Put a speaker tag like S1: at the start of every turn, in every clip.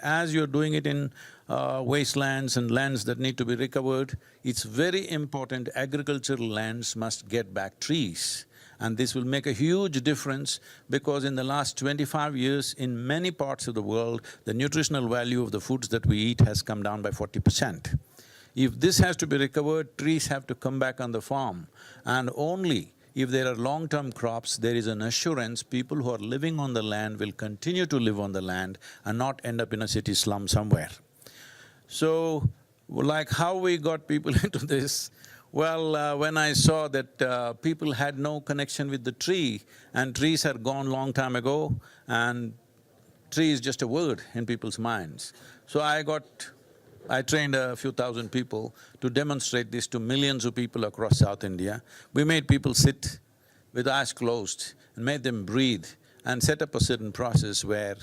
S1: As you're doing it in wastelands and lands that need to be recovered, it's very important agricultural lands must get back trees. And this will make a huge difference because in the last 25 years, in many parts of the world, the nutritional value of the foods that we eat has come down by 40%. If this has to be recovered, trees have to come back on the farm, and only if there are long-term crops, there is an assurance people who are living on the land will continue to live on the land and not end up in a city slum somewhere. So, like how we got people into this, well, when I saw that people had no connection with the tree and trees had gone long time ago and tree is just a word in people's minds. So I trained a few thousand people to demonstrate this to millions of people across South India. We made people sit with eyes closed and made them breathe and set up a certain process where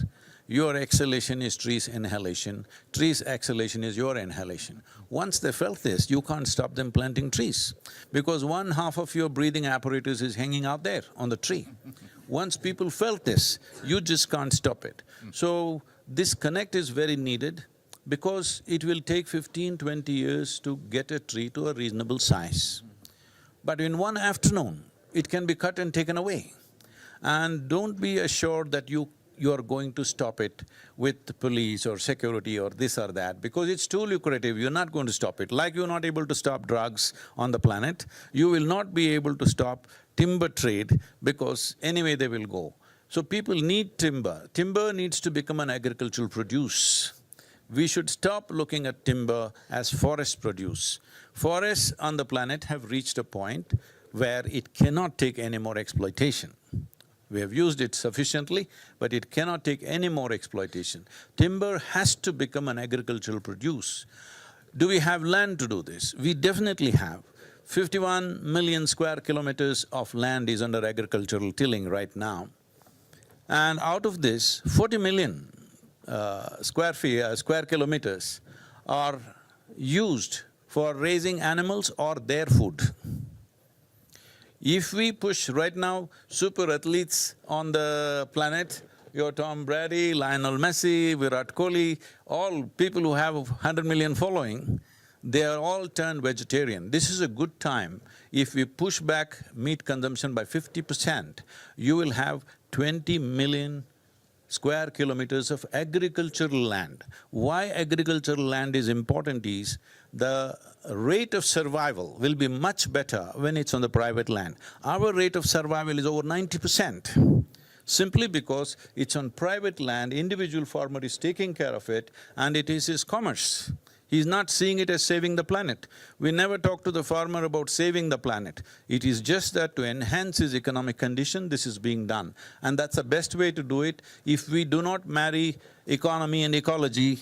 S1: your exhalation is tree's inhalation, tree's exhalation is your inhalation. Once they felt this, you can't stop them planting trees because one half of your breathing apparatus is hanging out there on the tree. Once people felt this, you just can't stop it. So, this connect is very needed because it will take 15–20 years to get a tree to a reasonable size. But in one afternoon, it can be cut and taken away. And don't be assured that you're going to stop it with the police or security or this or that, because it's too lucrative, you're not going to stop it. Like you're not able to stop drugs on the planet, you will not be able to stop timber trade because anyway they will go. So people need timber. Timber needs to become an agricultural produce. We should stop looking at timber as forest produce. Forests on the planet have reached a point where it cannot take any more exploitation. We have used it sufficiently, but it cannot take any more exploitation. Timber has to become an agricultural produce. Do we have land to do this? We definitely have. 51 million square kilometers of land is under agricultural tilling right now. And out of this, 40 million square kilometers are used for raising animals or their food. If we push right now super athletes on the planet, your Tom Brady, Lionel Messi, Virat Kohli, all people who have 100 million following, they are all turned vegetarian. This is a good time. If we push back meat consumption by 50%, you will have 20 million square kilometers of agricultural land. Why agricultural land is important is the rate of survival will be much better when it's on the private land. Our rate of survival is over 90%, simply because it's on private land, individual farmer is taking care of it and it is his commerce. He's not seeing it as saving the planet. We never talk to the farmer about saving the planet. It is just that to enhance his economic condition, this is being done. And that's the best way to do it. If we do not marry economy and ecology,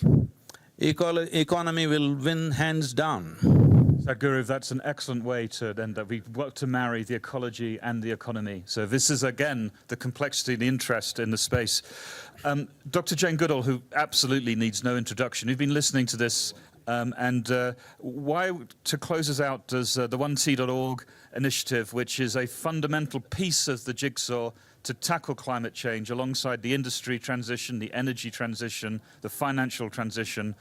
S1: economy will win hands down.
S2: Sadguru, that's an excellent way to end up. We've got to marry the ecology and the economy. So this is, again, the complexity and the interest in the space. Dr. Jane Goodall, who absolutely needs no introduction, you've been listening to this, why, to close us out, does the OneSea.org initiative, which is a fundamental piece of the jigsaw to tackle climate change alongside the industry transition, the energy transition, the financial transition.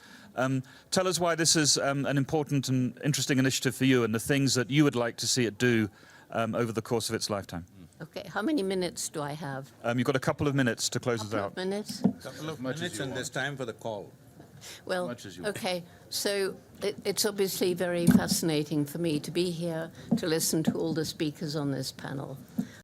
S2: Tell us why this is an important and interesting initiative for you and the things that you would like to see it do over the course of its lifetime.
S3: Okay, how many minutes do I have?
S2: You've got a couple of minutes to close us out.
S3: Minutes?
S1: Couple of minutes and there's time for the call.
S3: Well, okay, so it's obviously very fascinating for me to be here to listen to all the speakers on this panel.